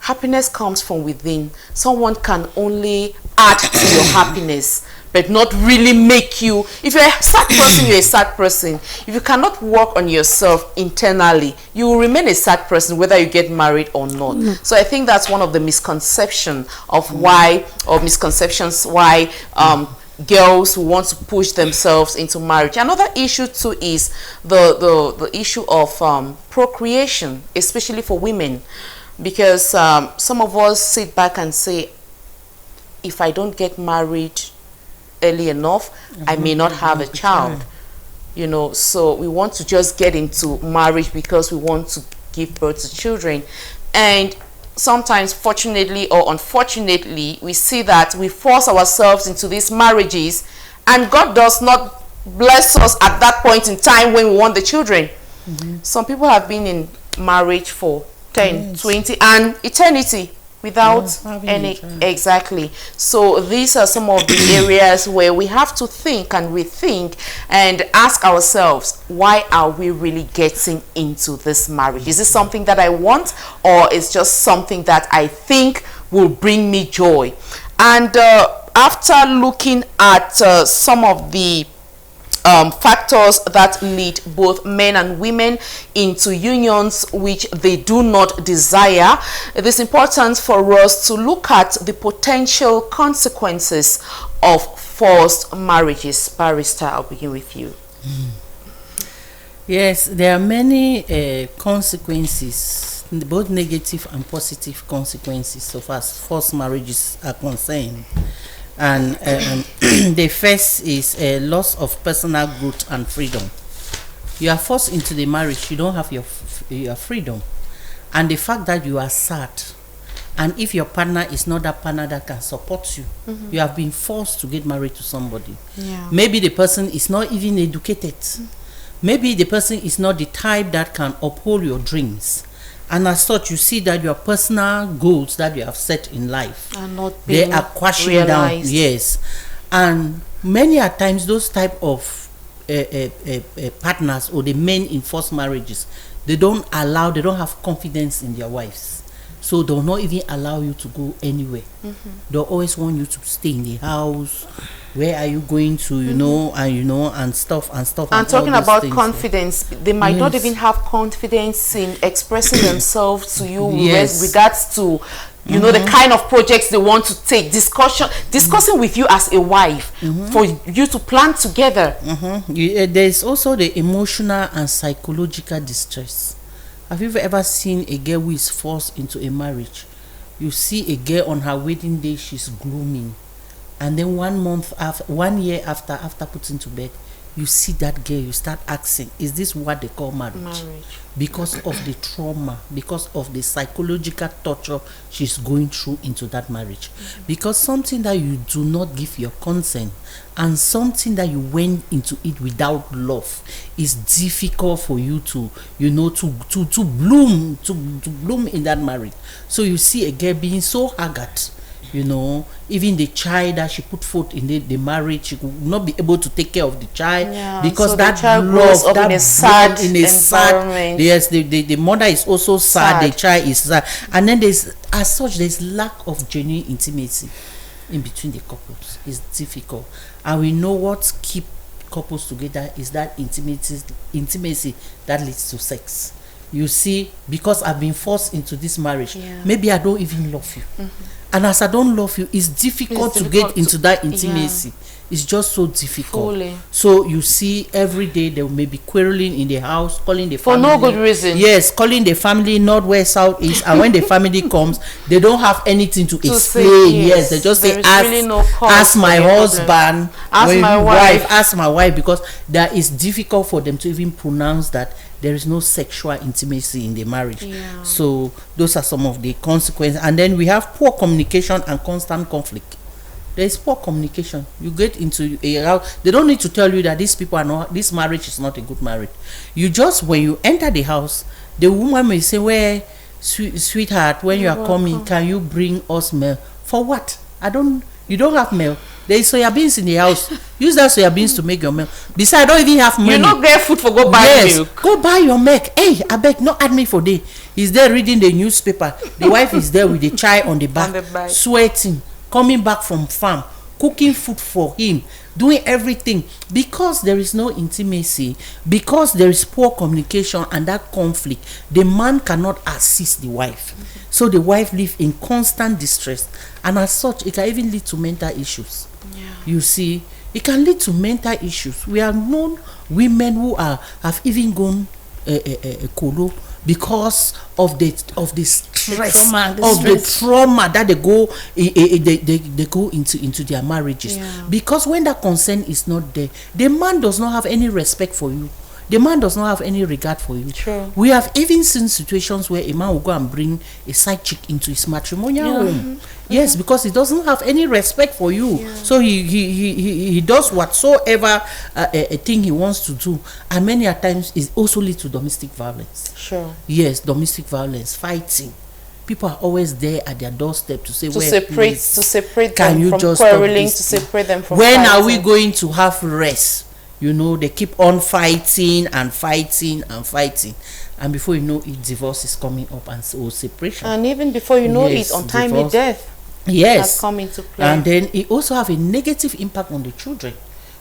Happiness comes from within. Someone can only add to your happiness, but not really make you. If you're a sad person, you're a sad person. If you cannot work on yourself internally, you will remain a sad person whether you get married or not. So I think that's one of the misconceptions why girls who want to push themselves into marriage. Another issue too is the issue of procreation, especially for women. Because some of us sit back and say, if I don't get married early enough, I may not have a child. You know, so we want to just get into marriage because we want to give birth to children. And sometimes, fortunately or unfortunately, we see that we force ourselves into these marriages, and God does not bless us at that point in time when we want the children. Some people have been in marriage for 10, 20 and eternity without any, exactly. So these are some of the areas where we have to think and rethink and ask ourselves, why are we really getting into this marriage? Is this something that I want, or is just something that I think will bring me joy? And after looking at some of the factors that lead both men and women into unions which they do not desire, it is important for us to look at the potential consequences of forced marriages. Barrister, I'll begin with you.
Yes, there are many consequences, both negative and positive consequences so far as forced marriages are concerned. And the first is a loss of personal growth and freedom. You are forced into the marriage, you don't have your freedom, and the fact that you are sad, and if your partner is not that partner that can support you, you have been forced to get married to somebody. Maybe the person is not even educated, maybe the person is not the type that can uphold your dreams. And as such, you see that your personal goals that you have set in life, they are crashing down. Yes, and many a times those type of partners or the men in forced marriages, they don't have confidence in their wives, so they'll not even allow you to go anywhere. They'll always want you to stay in the house. Where are you going to, and stuff.
And talking about confidence, they might not even have confidence in expressing themselves to you with regards to, the kind of projects they want to take. Discussing with you as a wife for you to plan together.
There's also the emotional and psychological distress. Have you ever seen a girl who is forced into a marriage? You see a girl on her wedding day, she's glooming. And then 1 year after putting to bed, you see that girl, you start asking, is this what they call marriage? Because of the trauma, because of the psychological torture she's going through into that marriage. Because something that you do not give your consent and something that you went into it without love is difficult for you to bloom in that marriage. So you see a girl being so haggard. Even the child that she put forth in the marriage, she could not be able to take care of the child because so that child grows up in a sad environment. Yes, the mother is also sad. The child is sad, and then there's lack of genuine intimacy in between the couples. It's difficult, and we know what keep couples together is that intimacy that leads to sex. You see, because I've been forced into this marriage, maybe I don't even love you. And as I don't love you, it's difficult to get into that intimacy. It's just so difficult. Fully. So you see, every day they may be quarreling in the house, calling the family.
For no good reason.
Yes, calling the family north, west, south, east. And when the family comes, they don't have anything to explain. Yes, they just say, ask my husband, ask my wife. Ask my wife, because that is difficult for them to even pronounce that there is no sexual intimacy in the marriage. So those are some of the consequences. And then we have poor communication and constant conflict. There is poor communication. You get into a house, they don't need to tell you that this marriage is not a good marriage. You just, when you enter the house, the woman may say, well, sweetheart, when you are coming, can you bring us milk? For what? You don't have milk. There is soya beans in the house. Use that soya beans to make your milk. Besides, I don't even have money.
You not get food for go buy milk.
Go buy your milk. Hey, I beg, not add me for day. He's there reading the newspaper. The wife is there with the child on the back, sweating, coming back from farm, cooking food for him, doing everything, because there is no intimacy, because there is poor communication and that conflict. The man cannot assist the wife, so the wife lives in constant distress, and as such, it can even lead to mental issues. You see, it can lead to mental issues. We have known women who have even gone colo because of the stress, the trauma that they go into their marriages. Because when that consent is not there, the man does not have any respect for you. the man does not have any regard for you.
True.
We have even seen situations where a man will go and bring a side chick into his matrimonial home. Yes, because he doesn't have any respect for you. So he does whatsoever a thing he wants to do, and many a times it also leads to domestic violence.
Sure.
Yes, domestic violence, fighting. People are always there at their doorstep to say,
separate
can
them
you
from
just
quarreling,
stop
to
this?
separate them from
When
fighting.
are we going to have rest? You know, they keep on fighting and fighting and fighting, and before you know it, divorce is coming up and so separation.
And even before you know
Yes,
it, untimely
divorce.
death
Yes,
has come into play.
and then it also have a negative impact on the children,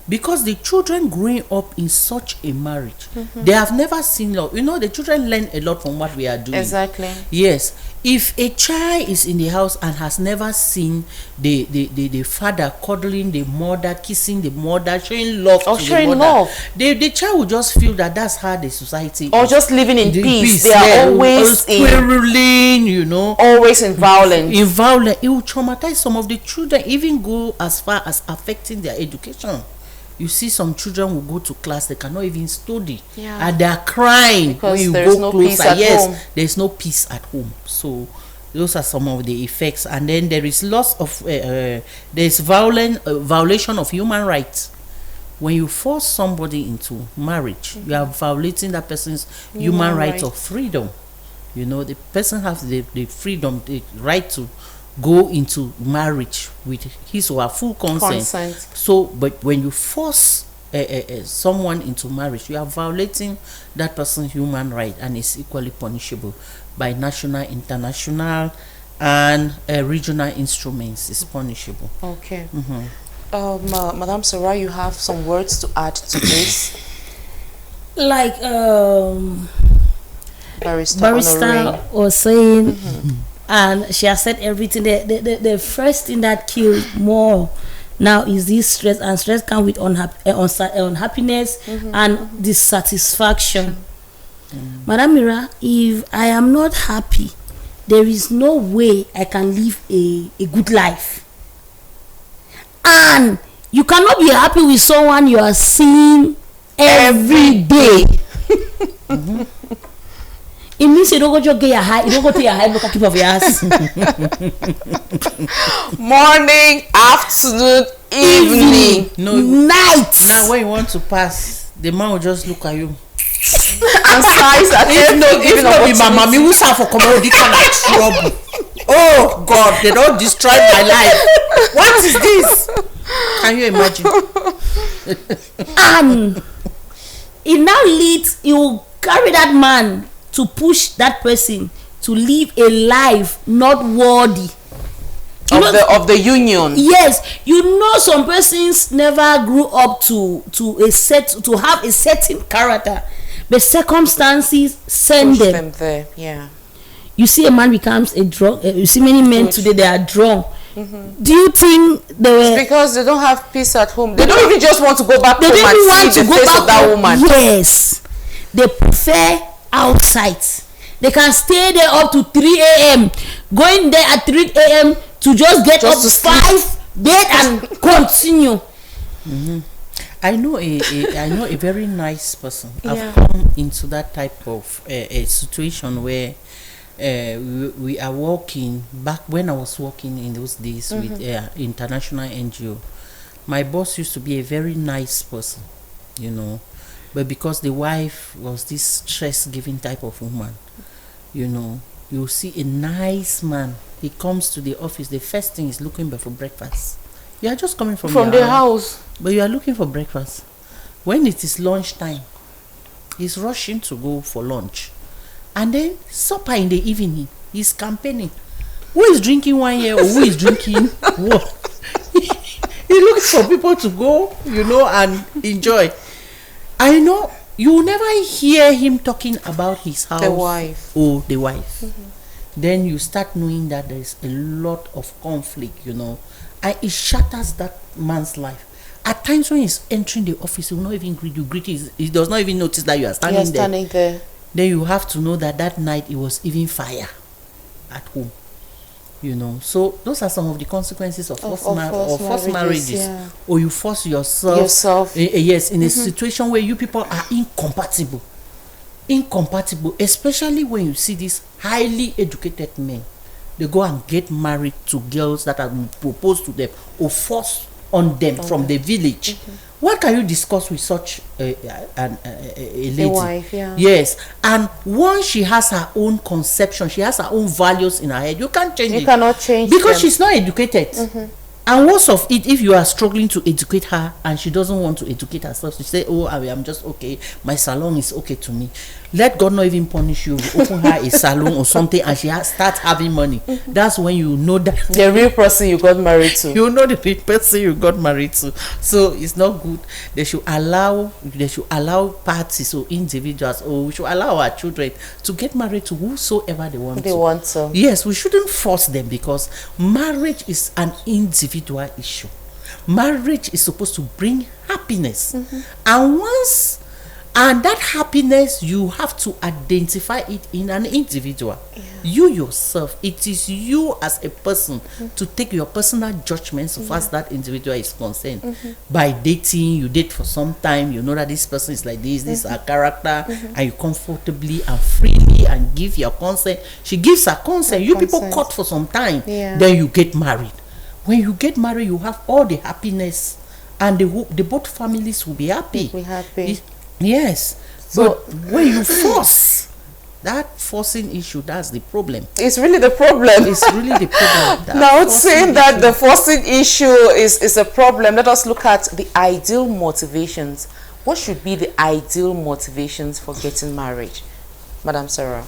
because the children growing up in such a marriage, they have never seen love. You know, the children learn a lot from what we are doing.
Exactly.
Yes, if a child is in the house and has never seen the father cuddling the mother, kissing the mother, showing love
Or
to
showing
the mother,
love.
the child will just feel that that's how the society
Or
is.
just living in
The
peace. They
yeah,
are always
quarreling, you know.
in violence.
In violence, it will traumatize some of the children, even go as far as affecting their education. You see some children will go to class, they cannot even study,
Yeah.
and they are crying
Because
when you
there's
go
no
closer.
peace at
Yes,
home.
there's no peace at home. So those are some of the effects. And then there is loss of there's violation of human rights. When you force somebody into marriage, you are violating that person's human right of freedom. You know, the person has the freedom, the right to go into marriage with his or her full consent. So, but when you force someone into marriage, you are violating that person's human right, and it's equally punishable by national, international, and regional instruments. It's punishable.
Okay. Madam Sarah, you have some words to add to this?
Like
Barrister
Honorine was saying, and she has said everything. The first thing that kills more now is this stress, and stress comes with unhappiness and dissatisfaction. Madam Mira, if I am not happy, there is no way I can live a good life. And you cannot be happy with someone you are seeing every day. It means you don't go just get your high, you don't go to your high look at keep of your ass.
Morning, afternoon, evening,
night.
Now when you want to pass, the man will just look at you.
and size at
If not be my mommy who suffer for commodity kind of trouble. Oh God, they don't destroy my life. What is this? Can you imagine?
And it now leads, you carry that man to push that person to live a life not worthy
of the union.
Yes, you know, some persons never grew up to have a certain character, but circumstances send
Push
them
there. Yeah.
You see a man becomes a drunk. You see many men today, they are drunk. Do you think they were?
Because they don't have peace at home. They don't even just want to go back
They
home
don't even
and
want
see
to
the
go
face
back
of that
home.
woman.
Yes, they prefer outside. They can stay there up to 3 a.m. Going there at 3 a.m. to just get up to 5, bed and continue.
I know a very nice person.
Yeah.
I've come into that type of a situation where we are working back when I was working in those days with international NGO. My boss used to be a very nice person, you know, but because the wife was this stress-giving type of woman, you know, you see a nice man. He comes to the office. The first thing is looking for breakfast. You are just coming from
the house.
but you are looking for breakfast. When it is lunchtime, he's rushing to go for lunch. And then supper in the evening, he's campaigning. Who is drinking wine here or who is drinking what? He looks for people to go, you know, and enjoy. I know you will never hear him talking about his house.
The wife.
Or the wife. Then you start knowing that there is a lot of conflict, you know. And it shatters that man's life. At times when he's entering the office, he will not even greet you. He does not even notice that you are standing there. Then you have to know that that night it was even fire at home. You know, so those are some of the consequences of forced
marriages,
marriages.
yeah.
Or you force yourself yes, in a situation where you people are incompatible, especially when you see these highly educated men. They go and get married to girls that have been proposed to them or forced on them from the village. What can you discuss with such a lady?
A wife, yeah.
Yes, and once she has her own conception, she has her own values in her head. You can't change it.
You cannot change
because
them.
she's not educated. And worst of it, if you are struggling to educate her and she doesn't want to educate herself, she say, "Oh, I'm just okay. My salon is okay to me." Let God not even punish you. You open her a salon or something, and she starts having money. That's when you know that
the real person you got married to.
You know the real person you got married to. So it's not good. They should allow parties or individuals, or we should allow our children to get married to whosoever they want.
To.
Yes, we shouldn't force them, because marriage is an individual issue. Marriage is supposed to bring happiness, and that happiness, you have to identify it in an individual. You yourself, it is you as a person to take your personal judgments so far as that individual is concerned. By dating, you date for some time, you know that this person is like this is her character, and you comfortably and freely and give your consent. She gives her consent. You people court for some time, then you get married. When you get married, you have all the happiness, and the both families will be happy. Yes. So when you force, that forcing issue, that's the problem.
It's really the problem.
It's really the problem.
Now, saying that the forcing issue is a problem, let us look at the ideal motivations. What should be the ideal motivations for getting married? Madam Sarah.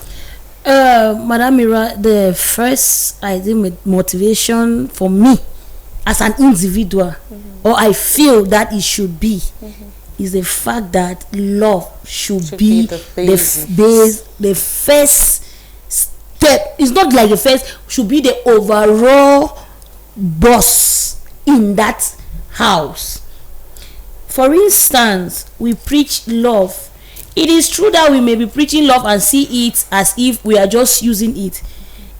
Madam Mira, the first ideal motivation for me as an individual, or I feel that it should be, is the fact that love should be the first step. It's not like the first, should be the overall boss in that house. For instance, we preach love. It is true that we may be preaching love and see it as if we are just using it.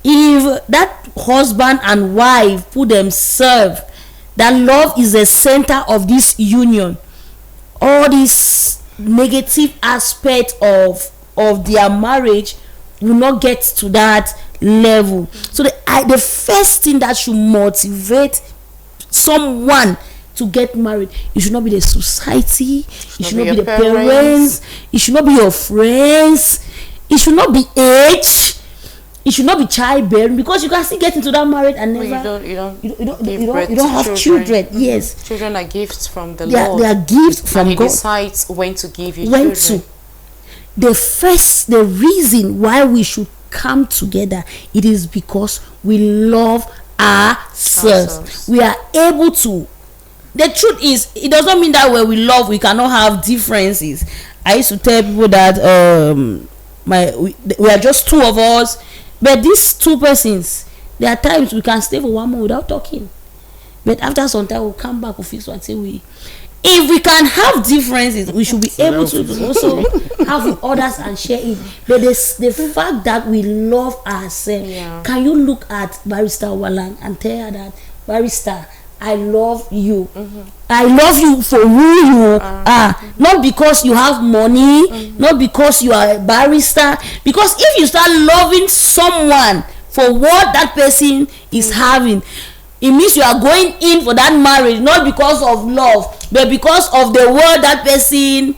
If that husband and wife put themselves, that love is the center of this union, all these negative aspects of their marriage will not get to that level. So the first thing that should motivate someone to get married, it should not be the society, it should not be the parents, it should not be your friends, it should not be age, it should not be childbearing, because you can still get into that marriage and never you don't have children. Yes,
children are gifts from the Lord.
They are gifts from God.
He decides when to give you children.
The reason why we should come together, it is because we love ourselves. We are able to. The truth is, it does not mean that when we love, we cannot have differences. I used to tell people that we are just two of us, but these two persons, there are times we can stay for 1 month without talking, but after some time we'll come back, we'll fix one thing. If we can have differences, we should be able to also have with others and share it. But the fact that we love ourselves, can you look at Barrister Wallan and tell her that, Barrister, I love you. I love you for who you are, not because you have money, not because you are a barrister. Because if you start loving someone for what that person is having, it means you are going in for that marriage not because of love, but because of the word that person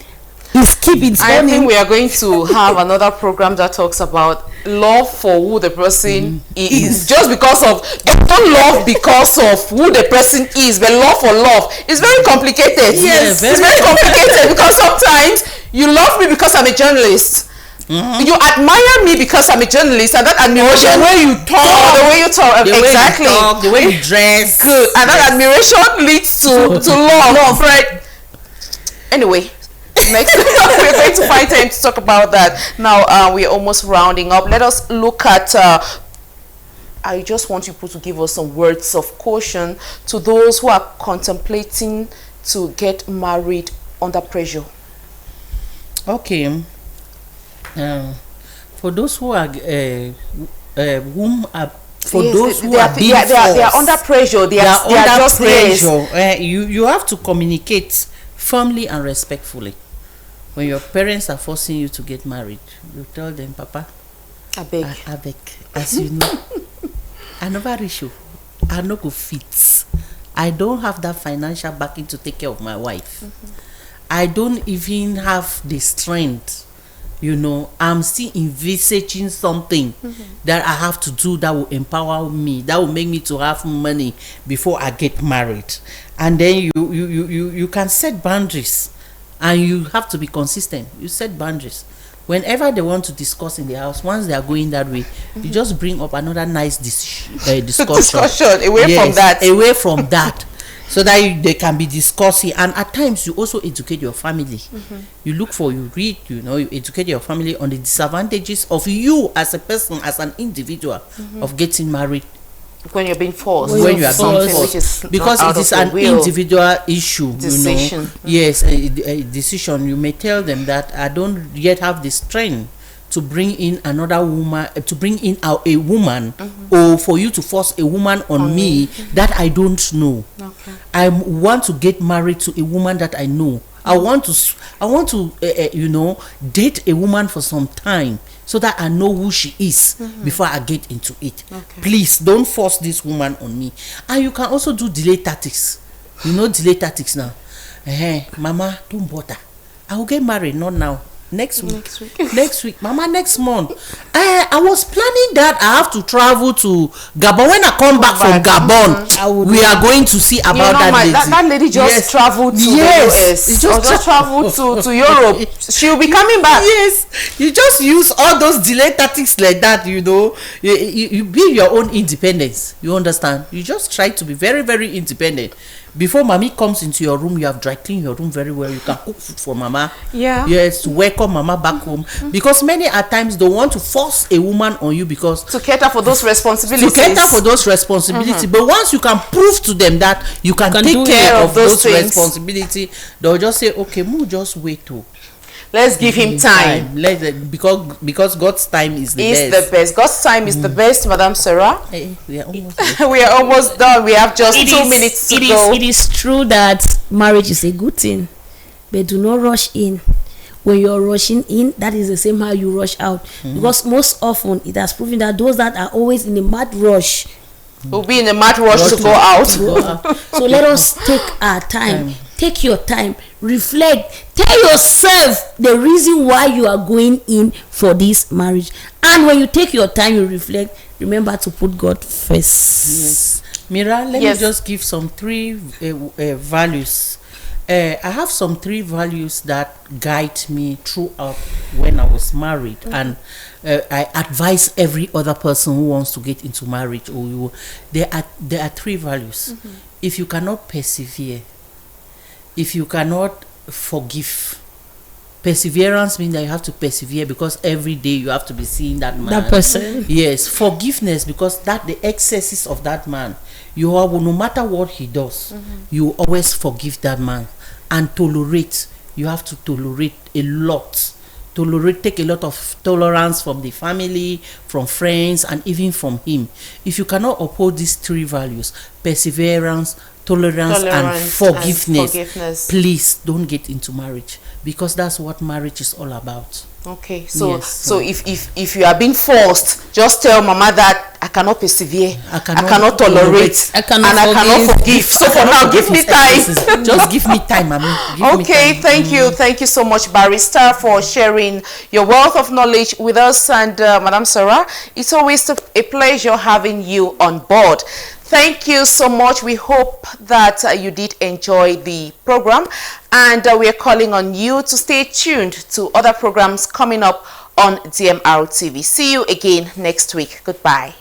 is keeping.
I think we are going to have another program that talks about love for who the person is. Just because of, don't love because of who the person is, but love for love. It's very complicated.
Yes,
it's very complicated, because sometimes you love me because I'm a journalist. You admire me because I'm a journalist, and that admiration,
the way you talk,
the
way you dress,
good, and that admiration leads to love, right? Anyway, next we're going to find time to talk about that. Now we're almost rounding up. Let us look at I just want people to give us some words of caution to those who are contemplating to get married under pressure.
Okay. For those who are whom are For
Yes,
those who
they
are being forced,
they are under pressure. They are
under
just
pressure. You have to communicate firmly and respectfully. When your parents are forcing you to get married, you tell them, Papa,
I beg.
I beg, as you know, I never reach you. I no go fit. I don't have that financial backing to take care of my wife. I don't even have the strength. You know, I'm still envisaging something that I have to do that will empower me, that will make me to have money before I get married. And then you can set boundaries, and you have to be consistent. You set boundaries. Whenever they want to discuss in the house, once they are going that way, you just bring up another nice discussion.
Discussion away from that.
Away from that. So that they can be discussing. And at times you also educate your family. You look for, you read, you know, you educate your family on the disadvantages of you as a person, as an individual, of getting married
When you're being forced.
when you are being
Which is
forced, because
not out
it is
of
an
your will.
individual issue.
Decision.
You know, yes, a decision. You may tell them that I don't yet have the strength to bring in another woman, to bring in a woman, or for you to force a woman on me that I don't know.
Okay.
I want to get married to a woman that I know. I want to you know, date a woman for some time so that I know who she is before I get into it.
Okay.
Please don't force this woman on me. And you can also do delay tactics. You know delay tactics now. Mama, don't bother. I will get married, not now. Next week. Next week. Mama, next month. I was planning that I have to travel to Gabon. When I come back from Gabon, we are going to see about that lady.
That lady just traveled to the US. She just traveled to Europe. She'll be coming back.
Yes. You just use all those delay tactics like that, you know. You build your own independence. You understand? You just try to be very, very independent. Before mommy comes into your room, you have dry cleaned your room very well. You can cook food for mama.
Yeah.
Yes, welcome mama back home. Because many at times don't want to force a woman on you because
To cater for those responsibilities.
But once you can prove to them that you can take care of those responsibilities, they'll just say, okay, just wait too.
Let's give him time.
Because God's time is the
Is
best.
the best. God's time is the best, Madam Sarah.
We are almost there.
We are almost done. We have just 2 minutes to go.
It is true that marriage is a good thing, but do not rush in. When you're rushing in, that is the same how you rush out. Because most often it has proven that those that are always in a mad rush
We'll be in a mad rush to go out.
So let us take our time. Take your time. Reflect. Tell yourself the reason why you are going in for this marriage. And when you take your time, you reflect. Remember to put God first.
Yes. Mira, let me just give some 3 values. I have some 3 values that guide me throughout when I was married, and I advise every other person who wants to get into marriage. There are 3 values. If you cannot persevere, if you cannot forgive, perseverance means that you have to persevere because every day you have to be seeing that man,
That person.
Yes, forgiveness because that the excesses of that man, you are, no matter what he does, you always forgive that man. And tolerate, you have to tolerate a lot. Take a lot of tolerance from the family, from friends, and even from him. If you cannot uphold these 3 values, perseverance, tolerance and forgiveness, please don't get into marriage, because that's what marriage is all about.
Okay, so if you are being forced, just tell mama that I cannot persevere, I cannot tolerate, I cannot forgive. So for now, give me time.
Just give me time, mama.
Thank you so much, Barrister, for sharing your wealth of knowledge with us. And Madam Sarah, it's always a pleasure having you on board. Thank you so much. We hope that you did enjoy the program, and we are calling on you to stay tuned to other programs coming up on DMR TV. See you again next week. Goodbye.